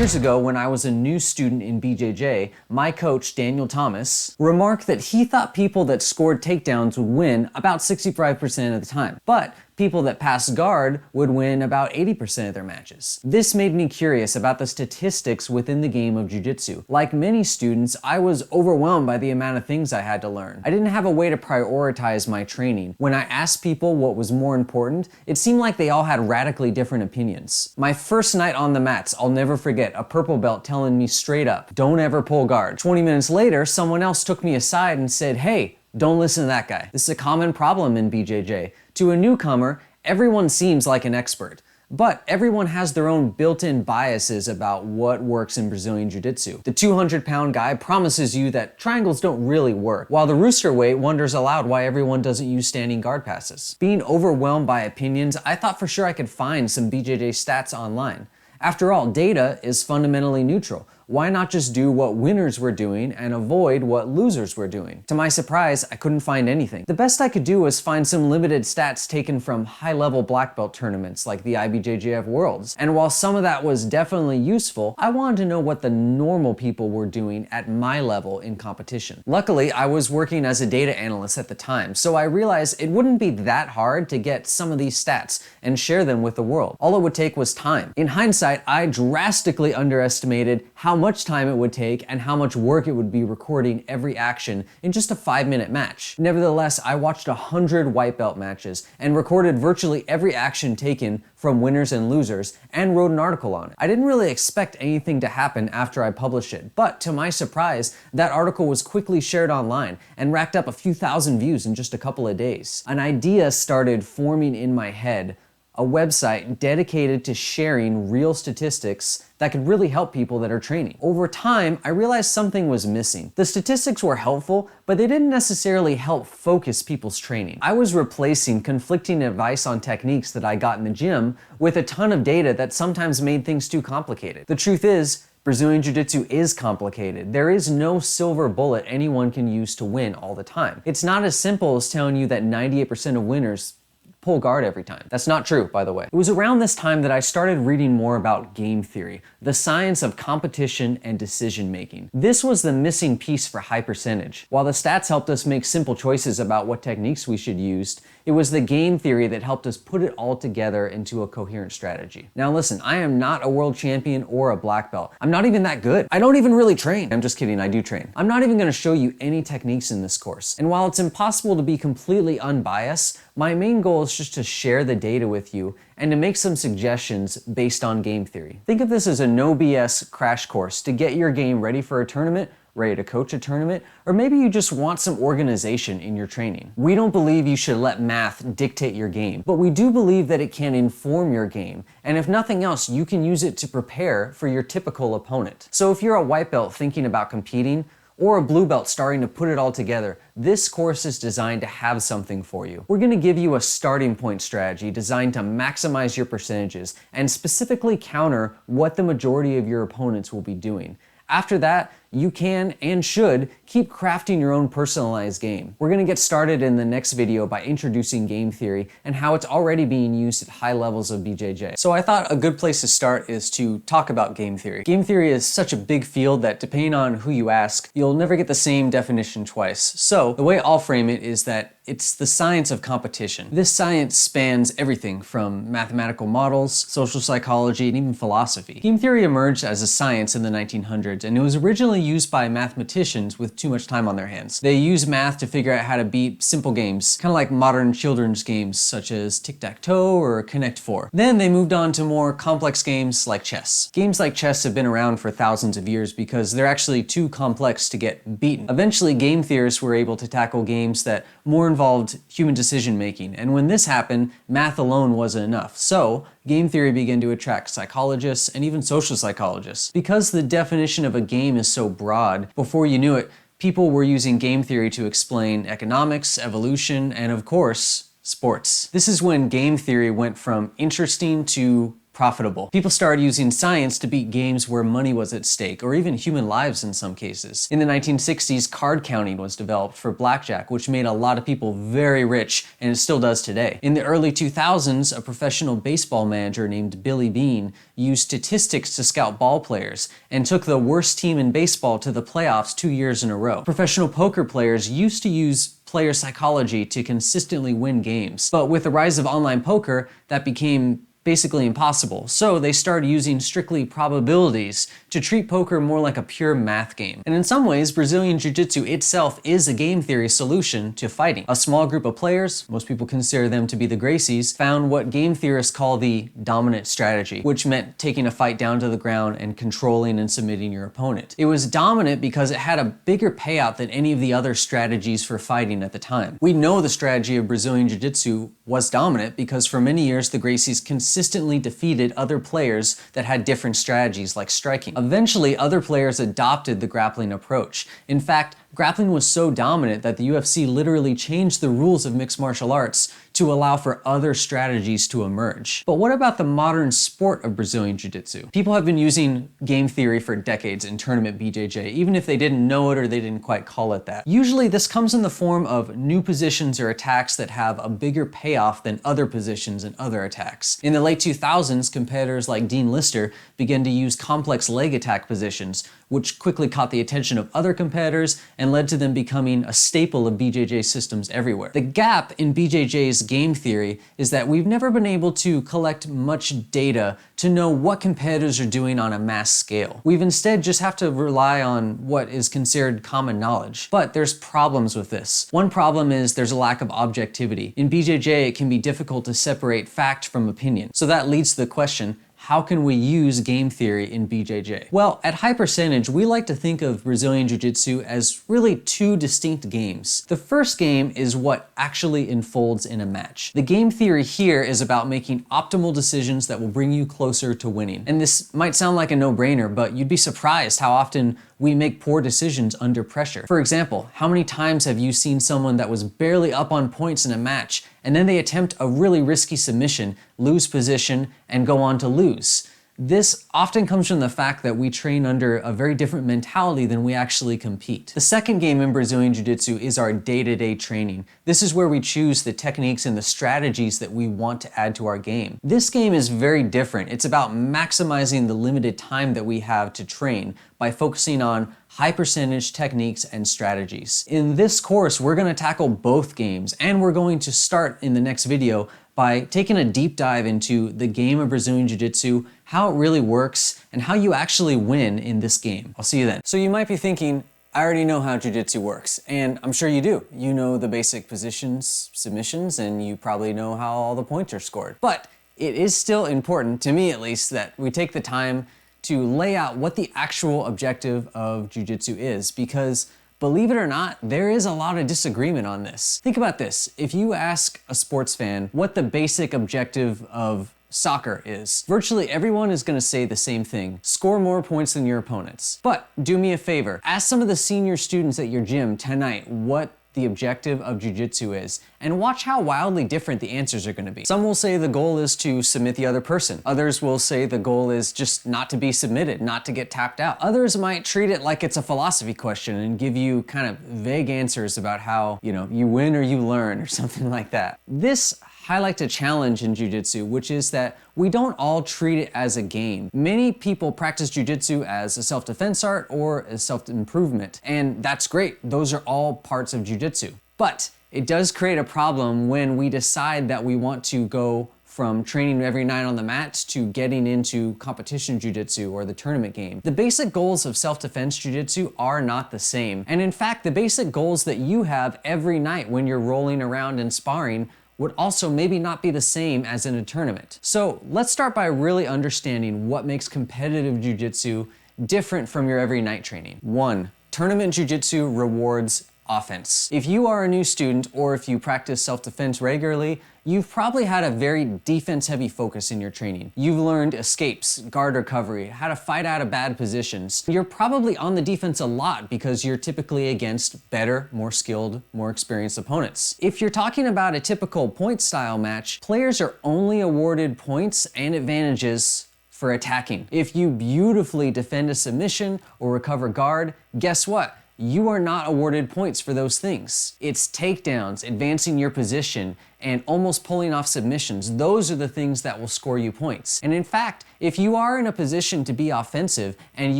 years ago, when I was a new student in BJJ, my coach, Daniel Thomas, remarked that he thought people that scored takedowns would win about 65% of the time, but people that passed guard would win about 80% of their matches. This made me curious about the statistics within the game of Jiu Jitsu. Like many students, I was overwhelmed by the amount of things I had to learn. I didn't have a way to prioritize my training. When I asked people what was more important, it seemed like they all had radically different opinions. My first night on the mats, I'll never forget a purple belt telling me straight up, don't ever pull guard. 20 minutes later, someone else took me aside and said, hey, don't listen to that guy. This is a common problem in BJJ. To a newcomer, everyone seems like an expert, but everyone has their own built-in biases about what works in Brazilian Jiu-Jitsu. The 200-pound guy promises you that triangles don't really work, while the rooster weight wonders aloud why everyone doesn't use standing guard passes. Being overwhelmed by opinions, I thought for sure I could find some BJJ stats online. After all, data is fundamentally neutral. Why not just do what winners were doing and avoid what losers were doing? To my surprise, I couldn't find anything. The best I could do was find some limited stats taken from high-level black belt tournaments like the IBJJF Worlds. And while some of that was definitely useful, I wanted to know what the normal people were doing at my level in competition. Luckily, I was working as a data analyst at the time, so I realized it wouldn't be that hard to get some of these stats and share them with the world. All it would take was time. In hindsight, I drastically underestimated how much time it would take and how much work it would be recording every action in just a 5-minute match. Nevertheless, I watched 100 white belt matches and recorded virtually every action taken from winners and losers and wrote an article on it. I didn't really expect anything to happen after I published it, but to my surprise, that article was quickly shared online and racked up a few thousand views in just a couple of days. An idea started forming in my head, a website dedicated to sharing real statistics that could really help people that are training. Over time, I realized something was missing. The statistics were helpful, but they didn't necessarily help focus people's training. I was replacing conflicting advice on techniques that I got in the gym with a ton of data that sometimes made things too complicated. The truth is, Brazilian Jiu-Jitsu is complicated. There is no silver bullet anyone can use to win all the time. It's not as simple as telling you that 98% of winners pull guard every time. That's not true, by the way. It was around this time that I started reading more about game theory, the science of competition and decision making. This was the missing piece for high percentage. While the stats helped us make simple choices about what techniques we should use, it was the game theory that helped us put it all together into a coherent strategy. Now listen, I am not a world champion or a black belt. I'm not even that good. I don't even really train. I'm just kidding, I do train. I'm not even gonna show you any techniques in this course. And while it's impossible to be completely unbiased, my main goal is just to share the data with you and to make some suggestions based on game theory. Think of this as a no BS crash course to get your game ready for a tournament, ready to coach a tournament, or maybe you just want some organization in your training. We don't believe you should let math dictate your game, but we do believe that it can inform your game, and if nothing else, you can use it to prepare for your typical opponent. So if you're a white belt thinking about competing, or a blue belt starting to put it all together, this course is designed to have something for you. We're gonna give you a starting point strategy designed to maximize your percentages and specifically counter what the majority of your opponents will be doing. After that, you can and should keep crafting your own personalized game. We're gonna get started in the next video by introducing game theory and how it's already being used at high levels of BJJ. So I thought a good place to start is to talk about game theory. Game theory is such a big field that depending on who you ask, you'll never get the same definition twice. So the way I'll frame it is that it's the science of competition. This science spans everything from mathematical models, social psychology, and even philosophy. Game theory emerged as a science in the 1900s, and it was originally used by mathematicians with too much time on their hands. They used math to figure out how to beat simple games, kind of like modern children's games such as tic-tac-toe or Connect 4. Then they moved on to more complex games like chess. Games like chess have been around for thousands of years because they're actually too complex to get beaten. Eventually, game theorists were able to tackle games that more involved human decision making, and when this happened, math alone wasn't enough. So, game theory began to attract psychologists and even social psychologists. Because the definition of a game is so broad, before you knew it, people were using game theory to explain economics, evolution, and of course, sports. This is when game theory went from interesting to profitable. People started using science to beat games where money was at stake, or even human lives in some cases. In the 1960s, card counting was developed for blackjack, which made a lot of people very rich, and it still does today. In the early 2000s, a professional baseball manager named Billy Beane used statistics to scout ball players, and took the worst team in baseball to the playoffs 2 years in a row. Professional poker players used to use player psychology to consistently win games, but with the rise of online poker, that became basically impossible. So they started using strictly probabilities to treat poker more like a pure math game. And in some ways, Brazilian Jiu-Jitsu itself is a game theory solution to fighting. A small group of players, most people consider them to be the Gracies, found what game theorists call the dominant strategy, which meant taking a fight down to the ground and controlling and submitting your opponent. It was dominant because it had a bigger payout than any of the other strategies for fighting at the time. We know the strategy of Brazilian Jiu-Jitsu was dominant because for many years the Gracies consistently defeated other players that had different strategies like striking. Eventually, other players adopted the grappling approach. In fact, grappling was so dominant that the UFC literally changed the rules of mixed martial arts to allow for other strategies to emerge. But what about the modern sport of Brazilian Jiu-Jitsu? People have been using game theory for decades in tournament BJJ, even if they didn't know it or they didn't quite call it that. Usually this comes in the form of new positions or attacks that have a bigger payoff than other positions and other attacks. In the late 2000s, competitors like Dean Lister began to use complex leg attack positions, which quickly caught the attention of other competitors and led to them becoming a staple of BJJ systems everywhere. The gap in BJJ's game theory is that we've never been able to collect much data to know what competitors are doing on a mass scale. We've instead just have to rely on what is considered common knowledge. But there's problems with this. One problem is there's a lack of objectivity. In BJJ, it can be difficult to separate fact from opinion. So that leads to the question, how can we use game theory in BJJ? Well, at High Percentage, we like to think of Brazilian Jiu-Jitsu as really two distinct games. The first game is what actually unfolds in a match. The game theory here is about making optimal decisions that will bring you closer to winning. And this might sound like a no-brainer, but you'd be surprised how often we make poor decisions under pressure. For example, how many times have you seen someone that was barely up on points in a match, and then they attempt a really risky submission, lose position, and go on to lose? This often comes from the fact that we train under a very different mentality than we actually compete. The second game in Brazilian Jiu-Jitsu is our day-to-day training. This is where we choose the techniques and the strategies that we want to add to our game. This game is very different. It's about maximizing the limited time that we have to train by focusing on high percentage techniques and strategies. In this course, we're going to tackle both games, and we're going to start in the next video by taking a deep dive into the game of Brazilian Jiu-Jitsu, how it really works, and how you actually win in this game. I'll see you then. So you might be thinking, I already know how Jiu-Jitsu works, and I'm sure you do. You know the basic positions, submissions, and you probably know how all the points are scored. But it is still important, to me at least, that we take the time to lay out what the actual objective of Jiu-Jitsu is, because believe it or not, there is a lot of disagreement on this. Think about this. If you ask a sports fan what the basic objective of soccer is, virtually everyone is going to say the same thing: score more points than your opponents. But do me a favor, ask some of the senior students at your gym tonight what the objective of Jiu-Jitsu is, and watch how wildly different the answers are going to be. Some will say the goal is to submit the other person. Others will say the goal is just not to be submitted, not to get tapped out. Others might treat it like it's a philosophy question and give you kind of vague answers about how, you win or you learn or something like that. This highlights a challenge in Jiu-Jitsu, which is that we don't all treat it as a game. Many people practice Jiu-Jitsu as a self-defense art or a self-improvement, and that's great. Those are all parts of Jiu-Jitsu. But it does create a problem when we decide that we want to go from training every night on the mat to getting into competition Jiu-Jitsu or the tournament game. The basic goals of self-defense Jiu-Jitsu are not the same. And in fact, the basic goals that you have every night when you're rolling around and sparring would also maybe not be the same as in a tournament. So let's start by really understanding what makes competitive Jiu-Jitsu different from your every night training. 1, tournament Jiu-Jitsu rewards offense. If you are a new student or if you practice self-defense regularly, you've probably had a very defense-heavy focus in your training. You've learned escapes, guard recovery, how to fight out of bad positions. You're probably on the defense a lot because you're typically against better, more skilled, more experienced opponents. If you're talking about a typical point-style match, players are only awarded points and advantages for attacking. If you beautifully defend a submission or recover guard, guess what? You are not awarded points for those things. It's takedowns, advancing your position, and almost pulling off submissions. Those are the things that will score you points. And in fact, if you are in a position to be offensive and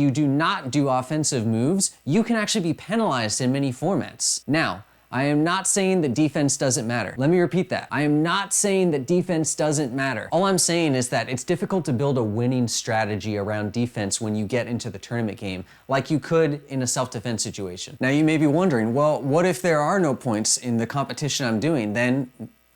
you do not do offensive moves, you can actually be penalized in many formats. Now, I am not saying that defense doesn't matter. Let me repeat that. I am not saying that defense doesn't matter. All I'm saying is that it's difficult to build a winning strategy around defense when you get into the tournament game, like you could in a self-defense situation. Now you may be wondering, well, what if there are no points in the competition I'm doing? Then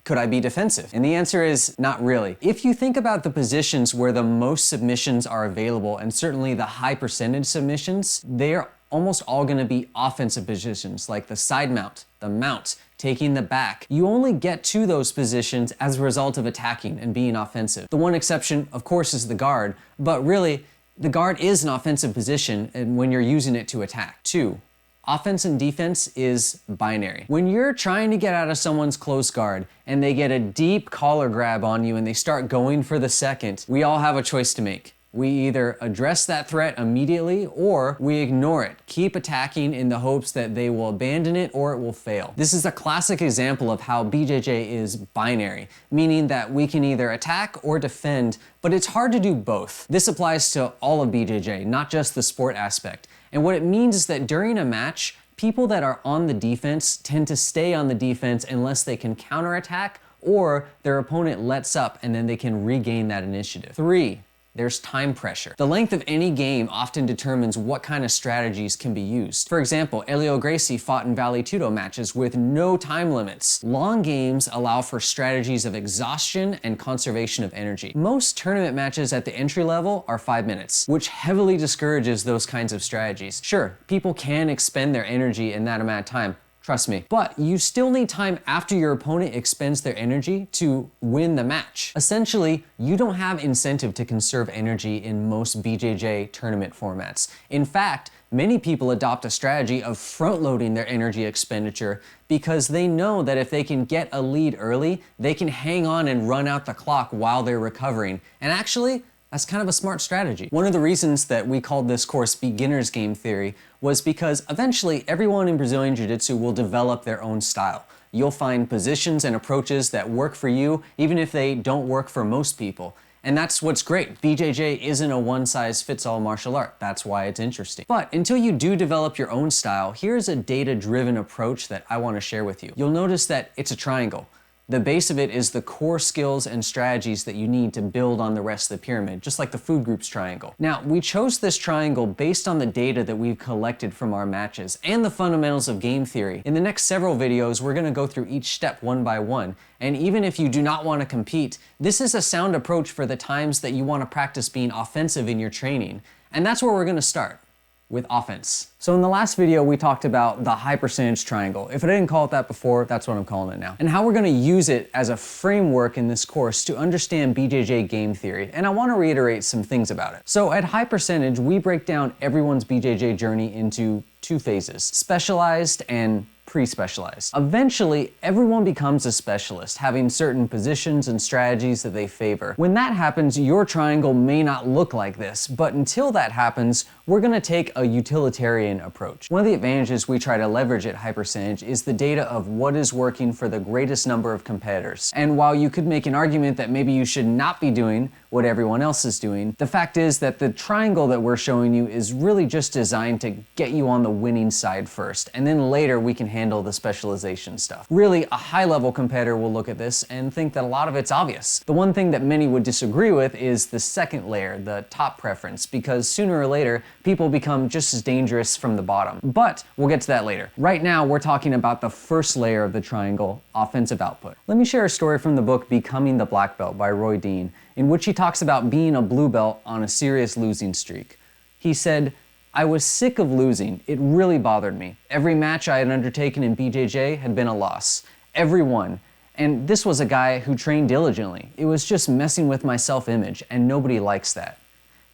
could I be defensive? And the answer is not really. If you think about the positions where the most submissions are available, and certainly the high percentage submissions, they're almost all gonna be offensive positions, like the side mount, the mount, taking the back. You only get to those positions as a result of attacking and being offensive. The one exception, of course, is the guard, but really, the guard is an offensive position and when you're using it to attack. 2, offense and defense is binary. When you're trying to get out of someone's close guard and they get a deep collar grab on you and they start going for the second, we all have a choice to make. We either address that threat immediately or we ignore it, keep attacking in the hopes that they will abandon it or it will fail. This is a classic example of how BJJ is binary, meaning that we can either attack or defend, but it's hard to do both. This applies to all of BJJ, not just the sport aspect. And what it means is that during a match, people that are on the defense tend to stay on the defense unless they can counterattack or their opponent lets up and then they can regain that initiative. 3, there's time pressure. The length of any game often determines what kind of strategies can be used. For example, Helio Gracie fought in Vale Tudo matches with no time limits. Long games allow for strategies of exhaustion and conservation of energy. Most tournament matches at the entry level are 5 minutes, which heavily discourages those kinds of strategies. Sure, people can expend their energy in that amount of time, trust me. But you still need time after your opponent expends their energy to win the match. Essentially, you don't have incentive to conserve energy in most BJJ tournament formats. In fact, many people adopt a strategy of front-loading their energy expenditure because they know that if they can get a lead early, they can hang on and run out the clock while they're recovering. And actually, that's kind of a smart strategy. One of the reasons that we called this course Beginner's Game Theory was because eventually everyone in Brazilian Jiu-Jitsu will develop their own style. You'll find positions and approaches that work for you, even if they don't work for most people. And that's what's great. BJJ isn't a one-size-fits-all martial art. That's why it's interesting. But until you do develop your own style, here's a data-driven approach that I want to share with you. You'll notice that it's a triangle. The base of it is the core skills and strategies that you need to build on the rest of the pyramid, just like the food groups triangle. Now, we chose this triangle based on the data that we've collected from our matches and the fundamentals of game theory. In the next several videos, we're gonna go through each step one by one. And even if you do not want to compete, this is a sound approach for the times that you want to practice being offensive in your training. And that's where we're gonna start, with offense. So in the last video, we talked about the high percentage triangle. If I didn't call it that before, that's what I'm calling it now. And how we're gonna use it as a framework in this course to understand BJJ game theory. And I wanna reiterate some things about it. So at high percentage, we break down everyone's BJJ journey into 2 phases, specialized and pre-specialized. Eventually, everyone becomes a specialist, having certain positions and strategies that they favor. When that happens, your triangle may not look like this, but until that happens, we're gonna take a utilitarian approach. One of the advantages we try to leverage at high percentage is the data of what is working for the greatest number of competitors. And while you could make an argument that maybe you should not be doing what everyone else is doing, the fact is that the triangle that we're showing you is really just designed to get you on the winning side first, and then later we can handle the specialization stuff. Really, a high-level competitor will look at this and think that a lot of it's obvious. The one thing that many would disagree with is the second layer, the top preference, because sooner or later, people become just as dangerous from the bottom. But we'll get to that later. Right now, we're talking about the first layer of the triangle, offensive output. Let me share a story from the book Becoming the Black Belt by Roy Dean, in which he talks about being a blue belt on a serious losing streak. He said, I was sick of losing. It really bothered me. Every match I had undertaken in BJJ had been a loss. Every one. And this was a guy who trained diligently. It was just messing with my self-image, and nobody likes that.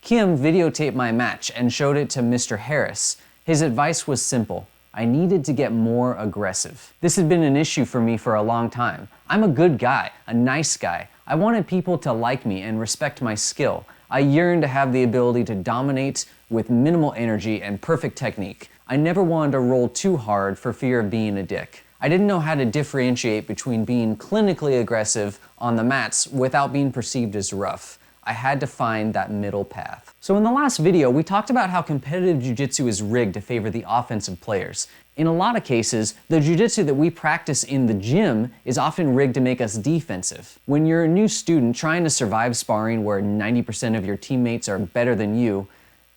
Kim videotaped my match and showed it to Mr. Harris. His advice was simple. I needed to get more aggressive. This had been an issue for me for a long time. I'm a good guy, a nice guy. I wanted people to like me and respect my skill. I yearned to have the ability to dominate with minimal energy and perfect technique. I never wanted to roll too hard for fear of being a dick. I didn't know how to differentiate between being clinically aggressive on the mats without being perceived as rough. I had to find that middle path. So in the last video, we talked about how competitive jiu-jitsu is rigged to favor the offensive players. In a lot of cases, the jiu-jitsu that we practice in the gym is often rigged to make us defensive. When you're a new student trying to survive sparring where 90% of your teammates are better than you,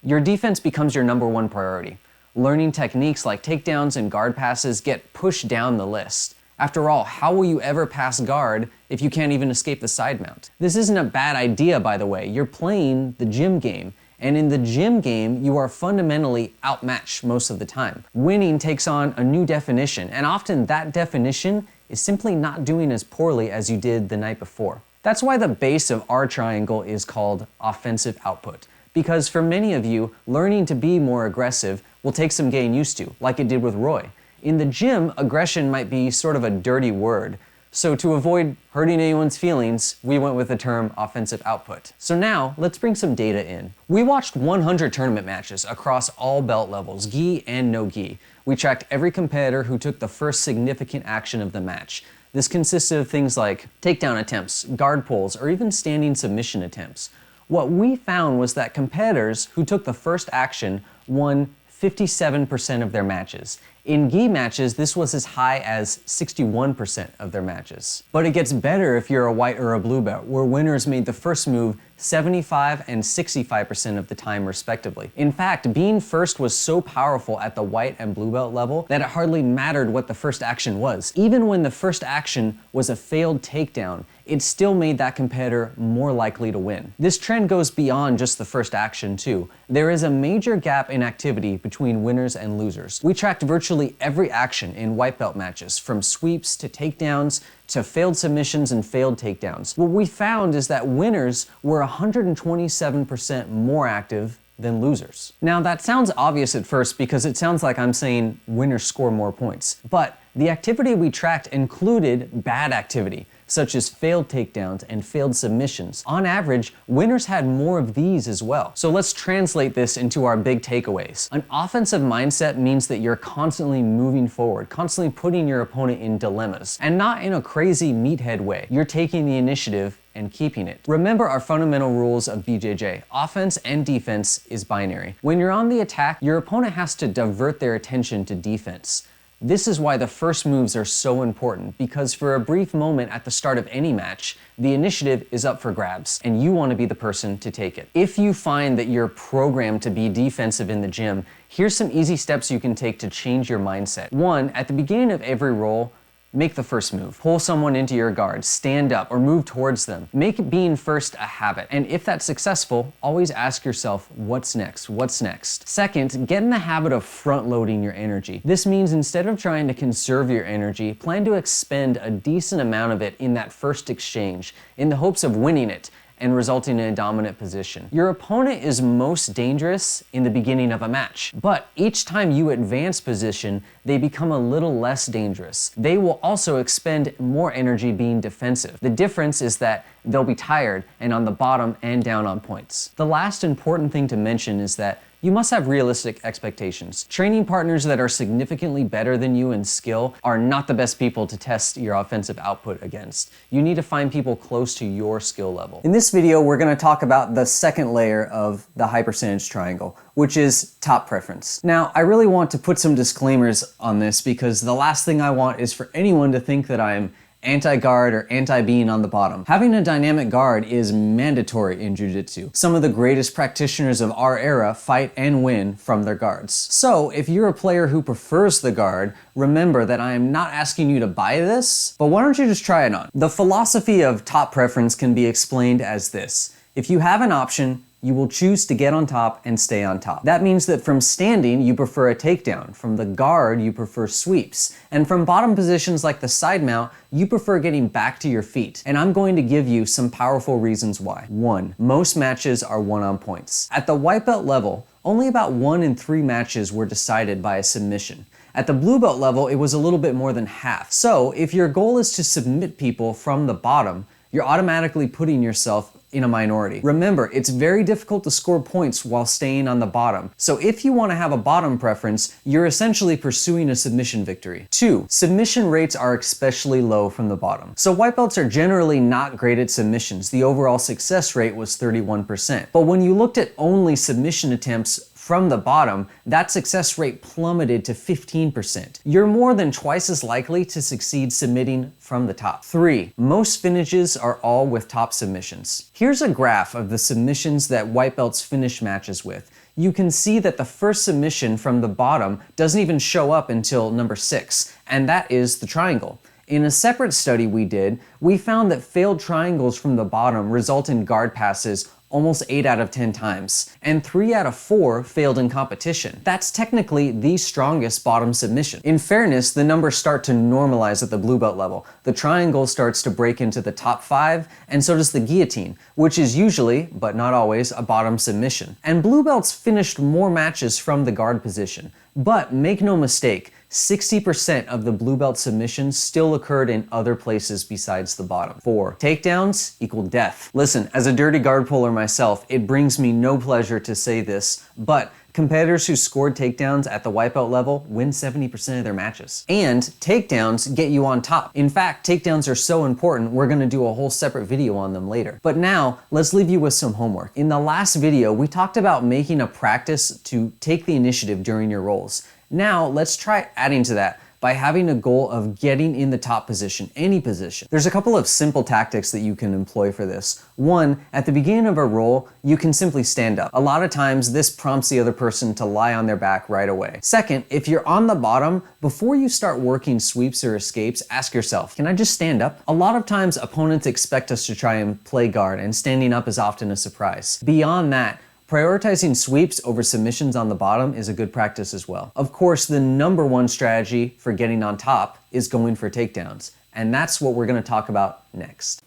your defense becomes your #1 priority. Learning techniques like takedowns and guard passes get pushed down the list. After all, how will you ever pass guard if you can't even escape the side mount? This isn't a bad idea, by the way. You're playing the gym game. And in the gym game, you are fundamentally outmatched most of the time. Winning takes on a new definition, and often that definition is simply not doing as poorly as you did the night before. That's why the base of our triangle is called offensive output. Because for many of you, learning to be more aggressive will take some getting used to, like it did with Roy. In the gym, aggression might be sort of a dirty word. So to avoid hurting anyone's feelings, we went with the term offensive output. So now, let's bring some data in. We watched 100 tournament matches across all belt levels, gi and no gi. We tracked every competitor who took the first significant action of the match. This consisted of things like takedown attempts, guard pulls, or even standing submission attempts. What we found was that competitors who took the first action won 57% of their matches. In gi matches, this was as high as 61% of their matches. But it gets better if you're a white or a blue belt, where winners made the first move 75 and 65% of the time respectively. In fact, being first was so powerful at the white and blue belt level that it hardly mattered what the first action was. Even when the first action was a failed takedown, it still made that competitor more likely to win. This trend goes beyond just the first action too. There is a major gap in activity between winners and losers. We tracked virtually every action in white belt matches, from sweeps to takedowns to failed submissions and failed takedowns. What we found is that winners were 127% more active than losers. Now that sounds obvious at first because it sounds like I'm saying winners score more points, but the activity we tracked included bad activity, such as failed takedowns and failed submissions. On average, winners had more of these as well. So let's translate this into our big takeaways. An offensive mindset means that you're constantly moving forward, constantly putting your opponent in dilemmas, and not in a crazy meathead way. You're taking the initiative and keeping it. Remember our fundamental rules of BJJ. Offense and defense is binary. When you're on the attack, your opponent has to divert their attention to defense. This is why the first moves are so important, because for a brief moment at the start of any match, the initiative is up for grabs, and you want to be the person to take it. If you find that you're programmed to be defensive in the gym, here's some easy steps you can take to change your mindset. 1, at the beginning of every roll, make the first move. Pull someone into your guard, stand up, or move towards them. Make being first a habit. And if that's successful, always ask yourself, what's next? What's next? Second, get in the habit of front-loading your energy. This means instead of trying to conserve your energy, plan to expend a decent amount of it in that first exchange, in the hopes of winning it and resulting in a dominant position. Your opponent is most dangerous in the beginning of a match, but each time you advance position, they become a little less dangerous. They will also expend more energy being defensive. The difference is that they'll be tired and on the bottom and down on points. The last important thing to mention is that you must have realistic expectations. Training partners that are significantly better than you in skill are not the best people to test your offensive output against. You need to find people close to your skill level. In this video, we're going to talk about the second layer of the high percentage triangle, which is top preference. Now, I really want to put some disclaimers on this because the last thing I want is for anyone to think that I'm anti-guard or anti-being on the bottom. Having a dynamic guard is mandatory in Jiu-Jitsu. Some of the greatest practitioners of our era fight and win from their guards. So if you're a player who prefers the guard, remember that I am not asking you to buy this, but why don't you just try it on? The philosophy of top preference can be explained as this. If you have an option, you will choose to get on top and stay on top. That means that from standing, you prefer a takedown. From the guard, you prefer sweeps. And from bottom positions like the side mount, you prefer getting back to your feet. And I'm going to give you some powerful reasons why. 1, most matches are one-on points. At the white belt level, only about 1 in 3 matches were decided by a submission. At the blue belt level, it was a little bit more than half. So if your goal is to submit people from the bottom, you're automatically putting yourself in a minority. Remember, it's very difficult to score points while staying on the bottom. So if you want to have a bottom preference, you're essentially pursuing a submission victory. 2, submission rates are especially low from the bottom. So white belts are generally not great at submissions. The overall success rate was 31%. But when you looked at only submission attempts from the bottom, that success rate plummeted to 15%. You're more than twice as likely to succeed submitting from the top. 3, most finishes are all with top submissions. Here's a graph of the submissions that white belts finish matches with. You can see that the first submission from the bottom doesn't even show up until number 6, and that is the triangle. In a separate study we did, we found that failed triangles from the bottom result in guard passes almost 8 out of 10 times, and 3 out of 4 failed in competition. That's technically the strongest bottom submission. In fairness, the numbers start to normalize at the blue belt level. The triangle starts to break into the top 5, and so does the guillotine, which is usually, but not always, a bottom submission. And blue belts finished more matches from the guard position. But make no mistake, 60% of the blue belt submissions still occurred in other places besides the bottom. 4, takedowns equal death. Listen, as a dirty guard puller myself, it brings me no pleasure to say this, but competitors who scored takedowns at the white belt level win 70% of their matches. And takedowns get you on top. In fact, takedowns are so important, we're gonna do a whole separate video on them later. But now, let's leave you with some homework. In the last video, we talked about making a practice to take the initiative during your rolls. Now, let's try adding to that by having a goal of getting in the top position, any position. There's a couple of simple tactics that you can employ for this. 1, at the beginning of a roll, you can simply stand up. A lot of times, this prompts the other person to lie on their back right away. 2nd, if you're on the bottom, before you start working sweeps or escapes, ask yourself, can I just stand up? A lot of times, opponents expect us to try and play guard, and standing up is often a surprise. Beyond that, prioritizing sweeps over submissions on the bottom is a good practice as well. Of course, the number 1 strategy for getting on top is going for takedowns, and that's what we're going to talk about next.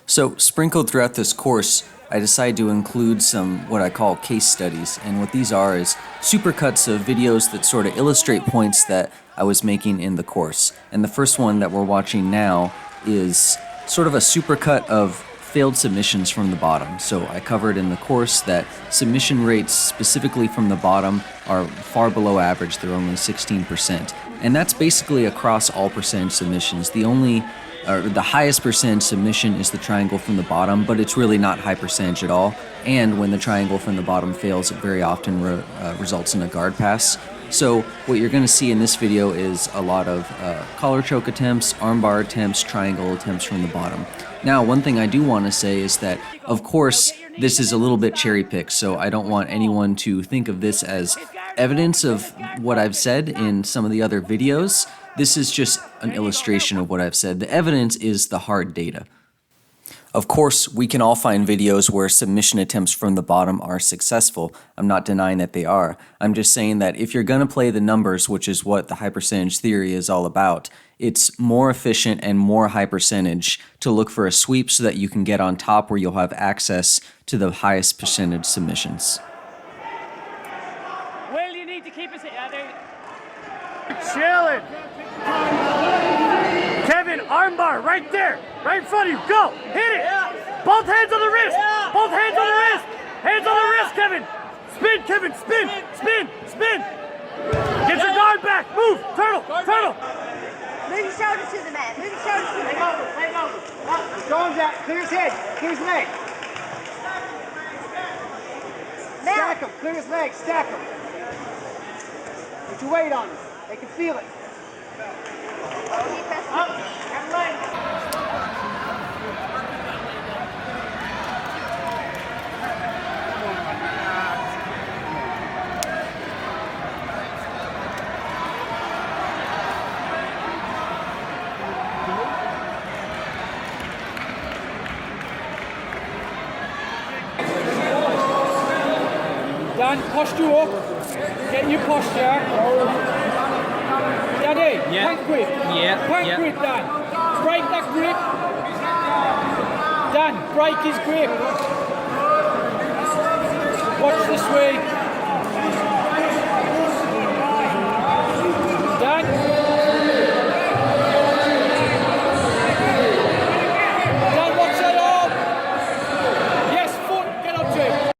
So, sprinkled throughout this course, I decided to include some what I call case studies, and what these are is supercuts of videos that sort of illustrate points that I was making in the course. And the first one that we're watching now is sort of a supercut of failed submissions from the bottom. So I covered in the course that submission rates specifically from the bottom are far below average. They're only 16%. And that's basically across all percentage submissions. The highest percentage submission is the triangle from the bottom, but it's really not high percentage at all. And when the triangle from the bottom fails, it very often results in a guard pass. So what you're going to see in this video is a lot of collar choke attempts, armbar attempts, triangle attempts from the bottom. Now, one thing I do want to say is that, of course, this is a little bit cherry-picked, so I don't want anyone to think of this as evidence of what I've said in some of the other videos. This is just an illustration of what I've said. The evidence is the hard data. Of course, we can all find videos where submission attempts from the bottom are successful. I'm not denying that they are. I'm just saying that if you're going to play the numbers, which is what the high percentage theory is all about, it's more efficient and more high percentage to look for a sweep so that you can get on top where you'll have access to the highest percentage submissions. Will, you need to keep us chilling. Kevin, armbar right there, right in front of you. Go, hit it. Both hands on the wrist. Both hands on the wrist. Hands on the wrist, Kevin. Spin, Kevin, spin, spin, spin. Get your guard back. Move, turtle, turtle. Move your shoulders to the mat. Move your shoulders to the mat. Hang over. Arms out. Clear his head. Clear his leg. Stack him. Clear his leg. Stack him. Put your weight on him. They can feel it. Up. And leg. Dan, posture up. Get your posture. Daddy, plank grip. Plank grip, Dan. Break that grip. Dan, break his grip. Watch the swing. Dan. Dan, watch that arm. Yes, foot, get up to it.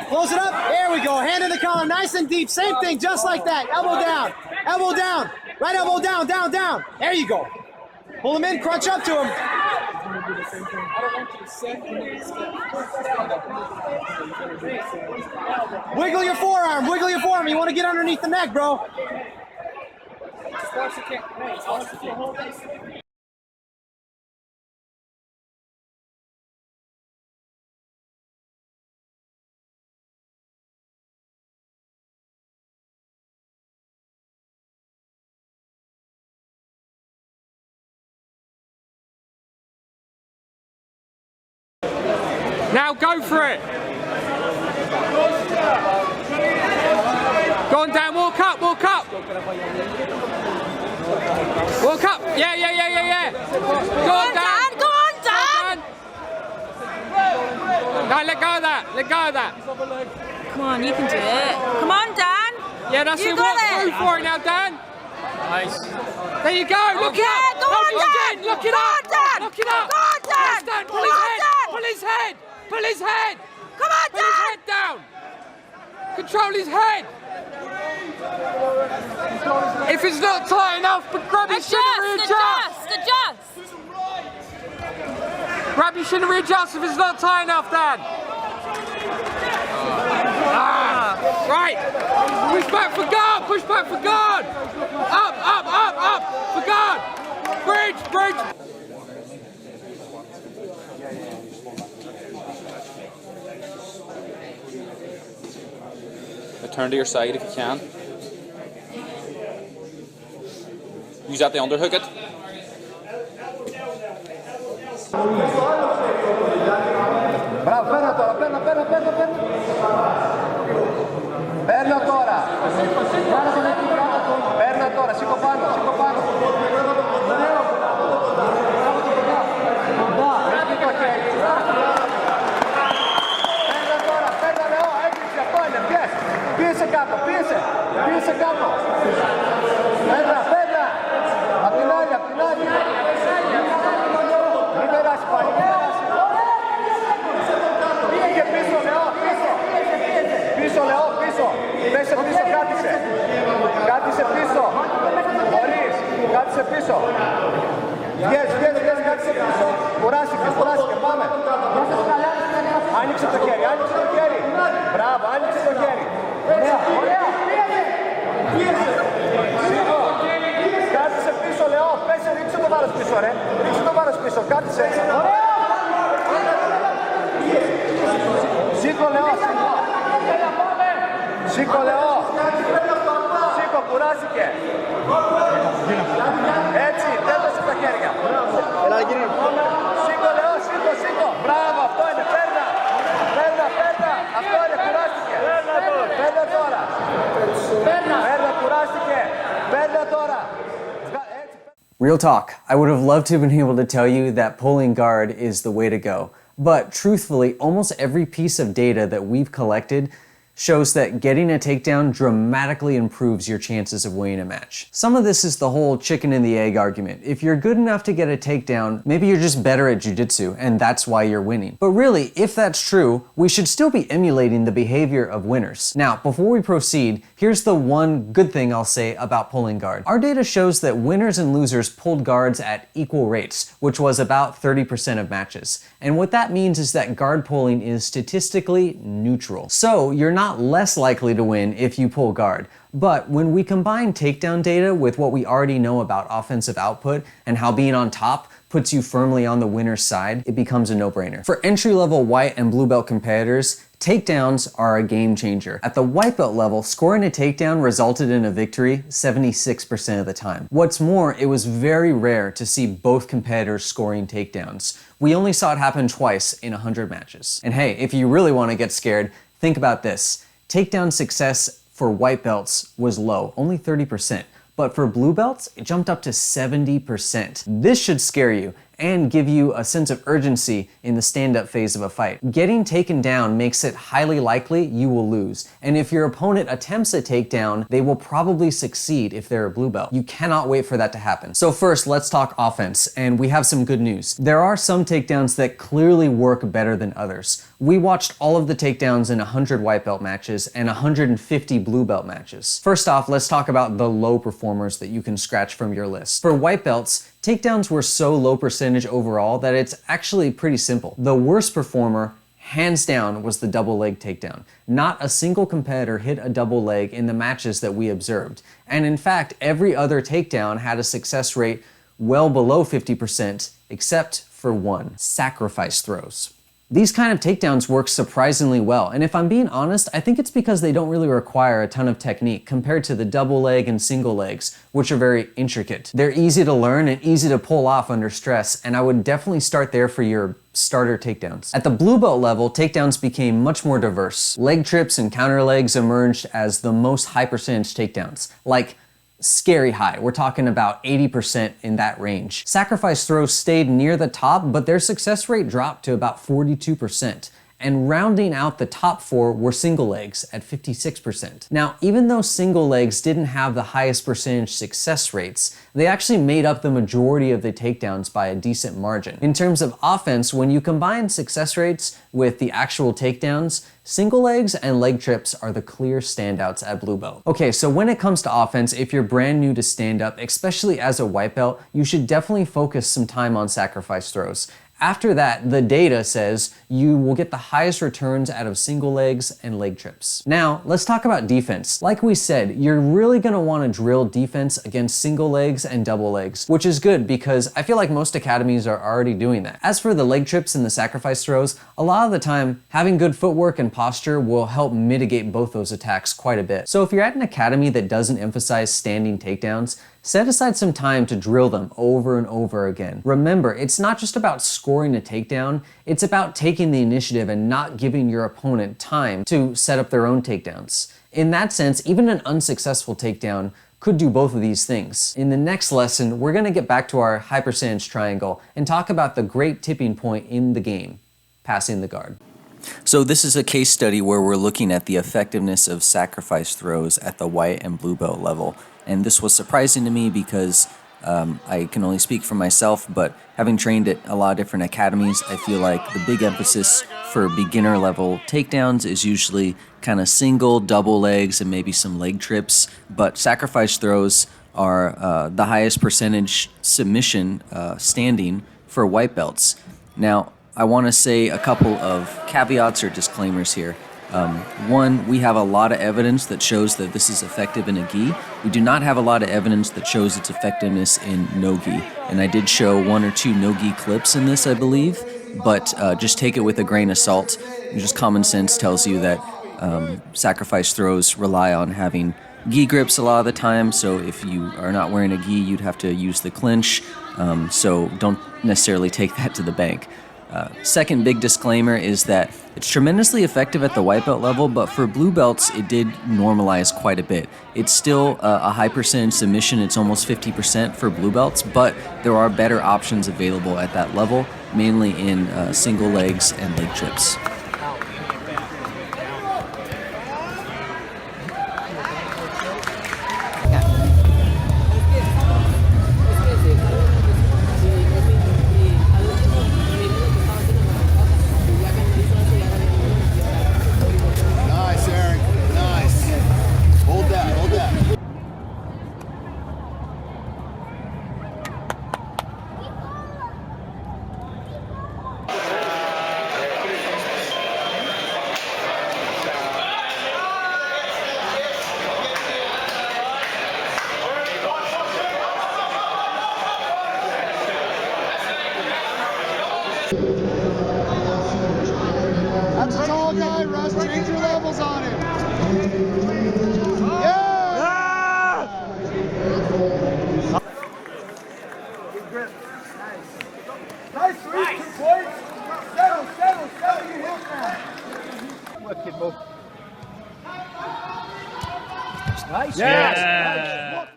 Close it up. There we go. Hand in the collar, nice and deep. Same thing, just like that. Elbow down. Elbow down. Right elbow down, down, down. There you go. Pull him in, crunch up to him. Wiggle your forearm. Wiggle your forearm. You want to get underneath the neck, bro. Now go for it. Go on, Dan, walk up, walk up. Walk up. Yeah. Go on, Dan. Go on, Dan. No, let go of that. Let go of that. Come on, you can do it. Come on, Dan. Yeah, that's You it. got Walk it. through for it now, Dan. Nice. There you go. Look it Yeah, up. go on, Hold his Dan. chin. Look it Go up. on, Dan. Look it up. Go on, Dan. Yes, Dan. Pull Go his on, head. Dan. Pull his head. Pull his head. Come on, Pull his Dan. head down. Control his head. If it's not tight enough, but grab your shin and readjust. Adjust. Grab your shin and readjust if it's not tight enough, Dan. Right. Push back for guard. Push back for guard. Up. For guard. Bridge. Turn to your side if you can. Use that to underhook it. Bravo, perna tora, perna. Perna tora. Perna tora, psicopano. Perna Leo, έτρεψε, αυτό είναι, πιες. Πίεσε κάτω. Περνά. Απ' την άλλη. Μην περάσει πάλι. Και πίσω, Λεό, πίσω. Πέσε πίσω, κάτισε πίσω. Χωρίς, κάτισε πίσω. Βγες, κάτισε πίσω. Κουράστηκε, πάμε. Άνοιξε το χέρι. Μπράβο, άνοιξε το χέρι. Ωραία. Κάτισε πίσω, Λεό. Πέσε, ρίξε το βάρος πίσω, ρε. Κάτισε. Σήκω, Λεό. Σήκω, κουράστηκε. Έτσι, δεν δώσε τα χέρια. Σήκω, Λεό, σήκω. Μπράβο, αυτό είναι, παίρνα. Αυτό είναι, κουράστηκε. Παίρνα τώρα. Real talk, I would have loved to have been able to tell you that pulling guard is the way to go. But truthfully, almost every piece of data that we've collected shows that getting a takedown dramatically improves your chances of winning a match. Some of this is the whole chicken and the egg argument. If you're good enough to get a takedown, maybe you're just better at Jiu Jitsu and that's why you're winning. But really, if that's true, we should still be emulating the behavior of winners. Now, before we proceed, here's the one good thing I'll say about pulling guard. Our data shows that winners and losers pulled guards at equal rates, which was about 30% of matches. And what that means is that guard pulling is statistically neutral. So you're not less likely to win if you pull guard. But when we combine takedown data with what we already know about offensive output and how being on top puts you firmly on the winner's side, it becomes a no-brainer. For entry-level white and blue belt competitors, takedowns are a game changer. At the white belt level, scoring a takedown resulted in a victory 76% of the time. What's more, it was very rare to see both competitors scoring takedowns. We only saw it happen twice in 100 matches. And hey, if you really want to get scared, think about this. Takedown success for white belts was low, only 30%. But for blue belts, it jumped up to 70%. This should scare you and give you a sense of urgency in the stand-up phase of a fight. Getting taken down makes it highly likely you will lose. And if your opponent attempts a takedown, they will probably succeed if they're a blue belt. You cannot wait for that to happen. So first, let's talk offense, and we have some good news. There are some takedowns that clearly work better than others. We watched all of the takedowns in 100 white belt matches and 150 blue belt matches. First off, let's talk about the low performers that you can scratch from your list. For white belts, takedowns were so low percentage overall that it's actually pretty simple. The worst performer, hands down, was the double leg takedown. Not a single competitor hit a double leg in the matches that we observed. And in fact, every other takedown had a success rate well below 50%, except for one: sacrifice throws. These kind of takedowns work surprisingly well, and if I'm being honest, I think it's because they don't really require a ton of technique compared to the double leg and single legs, which are very intricate. They're easy to learn and easy to pull off under stress, and I would definitely start there for your starter takedowns. At the blue belt level, takedowns became much more diverse. Leg trips and counter legs emerged as the most high percentage takedowns, like scary high. We're talking about 80% in that range. Sacrifice throws stayed near the top, but their success rate dropped to about 42%. And rounding out the top four were single legs at 56%. Now, even though single legs didn't have the highest percentage success rates, they actually made up the majority of the takedowns by a decent margin. In terms of offense, when you combine success rates with the actual takedowns, single legs and leg trips are the clear standouts at blue belt. Okay, so when it comes to offense, if you're brand new to stand up, especially as a white belt, you should definitely focus some time on sacrifice throws. After that, the data says you will get the highest returns out of single legs and leg trips. Now, let's talk about defense. Like we said, you're really gonna wanna drill defense against single legs and double legs, which is good because I feel like most academies are already doing that. As for the leg trips and the sacrifice throws, a lot of the time, having good footwork and posture will help mitigate both those attacks quite a bit. So if you're at an academy that doesn't emphasize standing takedowns, set aside some time to drill them over and over again. Remember, it's not just about scoring a takedown, it's about taking the initiative and not giving your opponent time to set up their own takedowns. In that sense, even an unsuccessful takedown could do both of these things. In the next lesson, we're gonna get back to our high percentage triangle and talk about the great tipping point in the game, passing the guard. So this is a case study where we're looking at the effectiveness of sacrifice throws at the white and blue belt level. And this was surprising to me because I can only speak for myself, but having trained at a lot of different academies, I feel like the big emphasis for beginner level takedowns is usually kind of single, double legs, and maybe some leg trips. But sacrifice throws are the highest percentage submission standing for white belts. Now, I want to say a couple of caveats or disclaimers here. One, we have a lot of evidence that shows that this is effective in a gi. We do not have a lot of evidence that shows its effectiveness in no gi. And I did show 1 or 2 no gi clips in this, I believe, but just take it with a grain of salt. Just common sense tells you that sacrifice throws rely on having gi grips a lot of the time, so if you are not wearing a gi, you'd have to use the clinch, so don't necessarily take that to the bank. Second big disclaimer is that it's tremendously effective at the white belt level, but for blue belts, it did normalize quite a bit. It's still a high percentage submission. It's almost 50% for blue belts, but there are better options available at that level, mainly in single legs and leg trips. Nice, Eric. Nice. Hold that, hold that. That's a tall guy, Russ. Change your levels on him. Yeah! Nice, 2 points. Settle your heels now. Look, kid, move. Nice. Yes.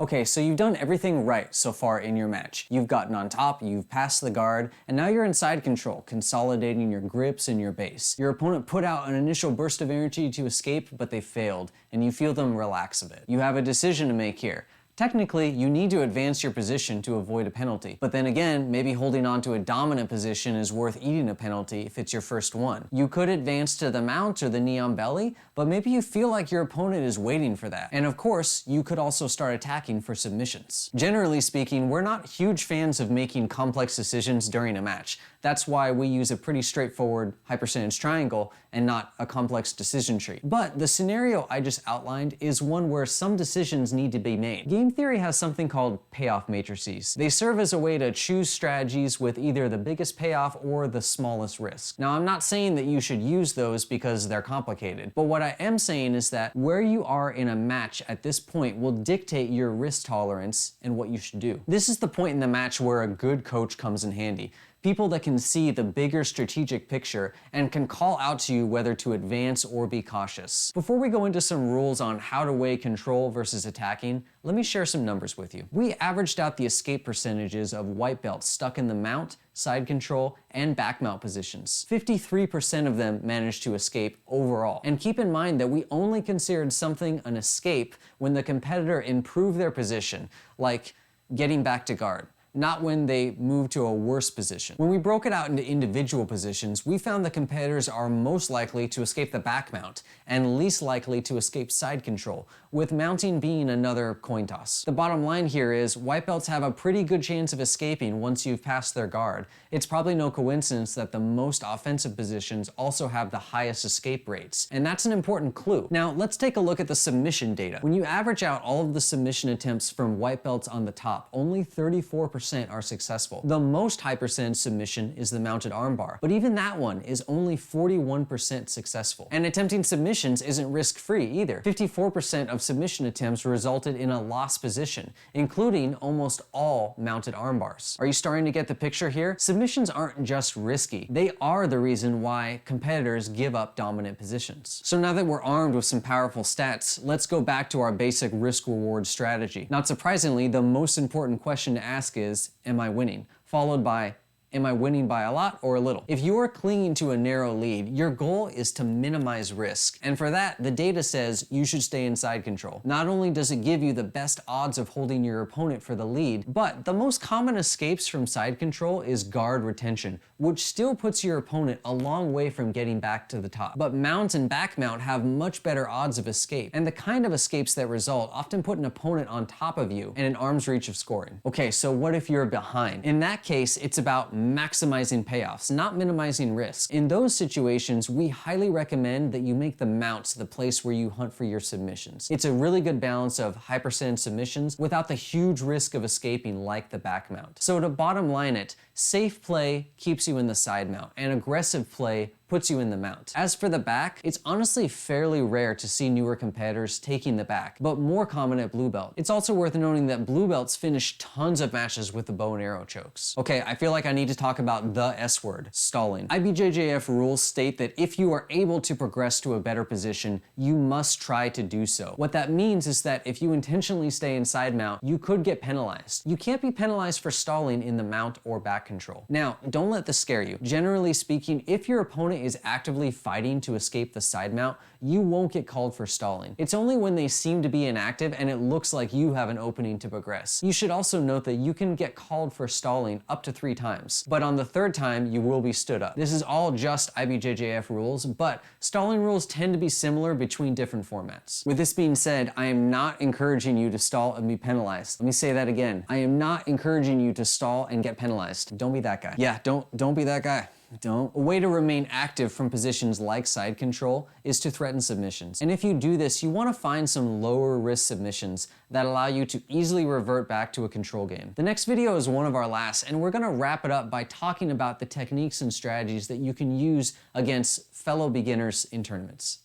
Okay, so you've done everything right so far in your match. You've gotten on top, you've passed the guard, and now you're in side control, consolidating your grips and your base. Your opponent put out an initial burst of energy to escape, but they failed, and you feel them relax a bit. You have a decision to make here. Technically, you need to advance your position to avoid a penalty. But then again, maybe holding on to a dominant position is worth eating a penalty if it's your first one. You could advance to the mount or the knee on belly, but maybe you feel like your opponent is waiting for that. And of course, you could also start attacking for submissions. Generally speaking, we're not huge fans of making complex decisions during a match. That's why we use a pretty straightforward high percentage triangle and not a complex decision tree. But the scenario I just outlined is one where some decisions need to be made. Game theory has something called payoff matrices. They serve as a way to choose strategies with either the biggest payoff or the smallest risk. Now, I'm not saying that you should use those because they're complicated, but what I am saying is that where you are in a match at this point will dictate your risk tolerance and what you should do. This is the point in the match where a good coach comes in handy. People that can see the bigger strategic picture and can call out to you whether to advance or be cautious. Before we go into some rules on how to weigh control versus attacking, let me share some numbers with you. We averaged out the escape percentages of white belts stuck in the mount, side control, and back mount positions. 53% of them managed to escape overall. And keep in mind that we only considered something an escape when the competitor improved their position, like getting back to guard, not when they move to a worse position. When we broke it out into individual positions, we found the competitors are most likely to escape the back mount and least likely to escape side control, with mounting being another coin toss. The bottom line here is white belts have a pretty good chance of escaping once you've passed their guard. It's probably no coincidence that the most offensive positions also have the highest escape rates, and that's an important clue. Now, let's take a look at the submission data. When you average out all of the submission attempts from white belts on the top, only 34% are successful. The most high percentage submission is the mounted armbar, but even that one is only 41% successful. And attempting submissions isn't risk-free either. 54% of submission attempts resulted in a lost position, including almost all mounted armbars. Are you starting to get the picture here? Submissions aren't just risky. They are the reason why competitors give up dominant positions. So now that we're armed with some powerful stats, let's go back to our basic risk-reward strategy. Not surprisingly, the most important question to ask is, am I winning? Followed by, am I winning by a lot or a little? If you're clinging to a narrow lead, your goal is to minimize risk. And for that, the data says you should stay in side control. Not only does it give you the best odds of holding your opponent for the lead, but the most common escapes from side control is guard retention, which still puts your opponent a long way from getting back to the top. But mount and back mount have much better odds of escape, and the kind of escapes that result often put an opponent on top of you and in arm's reach of scoring. Okay, so what if you're behind? In that case, it's about maximizing payoffs, not minimizing risk. In those situations, we highly recommend that you make the mounts the place where you hunt for your submissions. It's a really good balance of high percentage submissions without the huge risk of escaping like the back mount. So to bottom line it, safe play keeps you in the side mount, and aggressive play puts you in the mount. As for the back, it's honestly fairly rare to see newer competitors taking the back, but more common at blue belt. It's also worth noting that blue belts finish tons of matches with the bow and arrow chokes. Okay, I feel like I need to talk about the S word, stalling. IBJJF rules state that if you are able to progress to a better position, you must try to do so. What that means is that if you intentionally stay in side mount, you could get penalized. You can't be penalized for stalling in the mount or back control. Now, don't let this scare you. Generally speaking, if your opponent is actively fighting to escape the side mount, you won't get called for stalling. It's only when they seem to be inactive and it looks like you have an opening to progress. You should also note that you can get called for stalling up to 3 times, but on the 3rd time, you will be stood up. This is all just IBJJF rules, but stalling rules tend to be similar between different formats. With this being said, I am not encouraging you to stall and be penalized. Let me say that again. I am not encouraging you to stall and get penalized. Don't be that guy. Yeah, don't be that guy. Don't. A way to remain active from positions like side control is to threaten submissions. And if you do this, you want to find some lower risk submissions that allow you to easily revert back to a control game. The next video is one of our last, and we're going to wrap it up by talking about the techniques and strategies that you can use against fellow beginners in tournaments.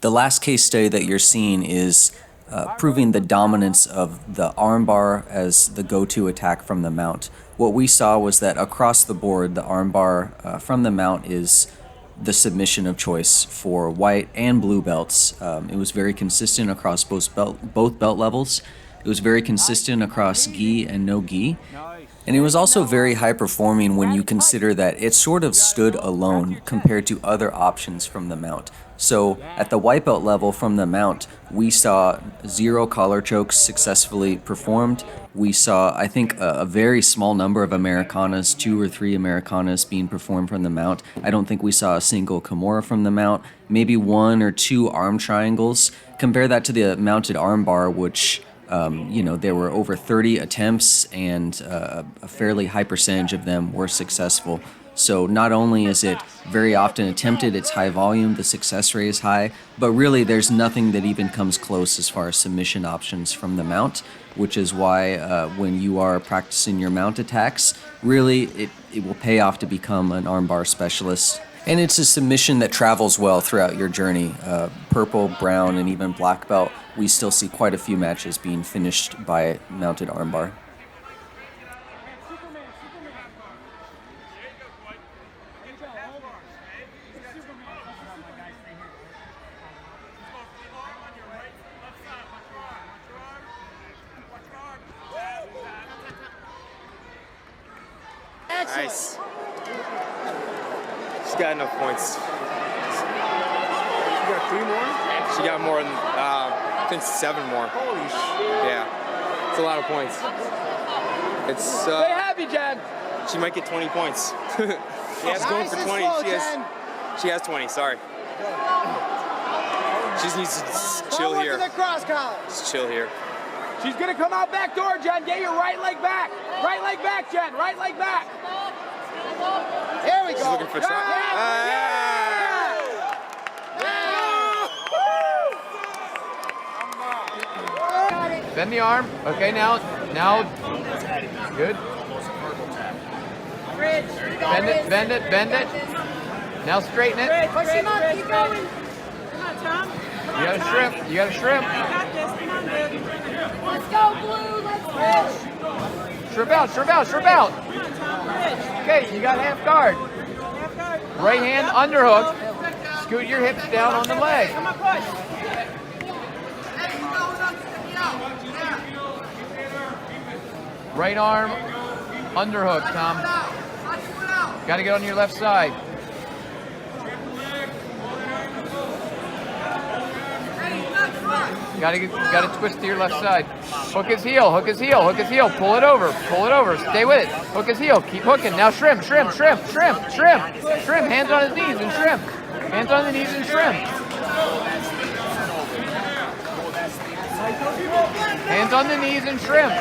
The last case study that you're seeing is proving the dominance of the armbar as the go-to attack from the mount. What we saw was that across the board, the armbar from the mount is the submission of choice for white and blue belts. It was very consistent across both belt levels. It was very consistent across gi and no gi. And it was also very high performing when you consider that it sort of stood alone compared to other options from the mount. So at the white belt level from the mount, we saw 0 collar chokes successfully performed. We saw, I think, a very small number of Americanas, 2 or 3 Americanas being performed from the mount. I don't think we saw a single Kimura from the mount, maybe 1 or 2 arm triangles. Compare that to the mounted armbar, which there were over 30 attempts and a fairly high percentage of them were successful. So not only is it very often attempted, it's high volume, the success rate is high, but really there's nothing that even comes close as far as submission options from the mount, which is why when you are practicing your mount attacks, really it will pay off to become an armbar specialist. And it's a submission that travels well throughout your journey. Purple, brown, and even black belt, we still see quite a few matches being finished by mounted armbar. Nice. She's got enough points. She got 3 more? She got more than, I think 7 more. Holy shit. Yeah. It's a lot of points. It's, Stay happy, Jen. She might get 20 points. She's going for 20. She has 20, sorry. She just needs to chill here. Just chill here. She's gonna come out back door, Jen. Get your right leg back. Right leg back, Jen. Right leg back. Here we go. She's looking for trouble. Bend the arm. Okay, now, good. Bend it. Now straighten it. Push him up, keep going. Come on, Tom. You gotta shrimp. I got this. Come on, dude. Let's go, Blue. Let's go. Shrimp out. Come on, Tom. Bridge. Okay, you got half guard. Half guard. Right hand underhook. Scoot your hips down on the leg. Come on, push. Right arm underhook, Tom. Got to get on your left side. Got to twist to your left side. Hook his heel. Pull it over. Stay with it. Hook his heel. Keep hooking. Now shrimp. Hands on his knees and shrimp. Hands on the knees and shrimp. Hands on the knees and shrimp.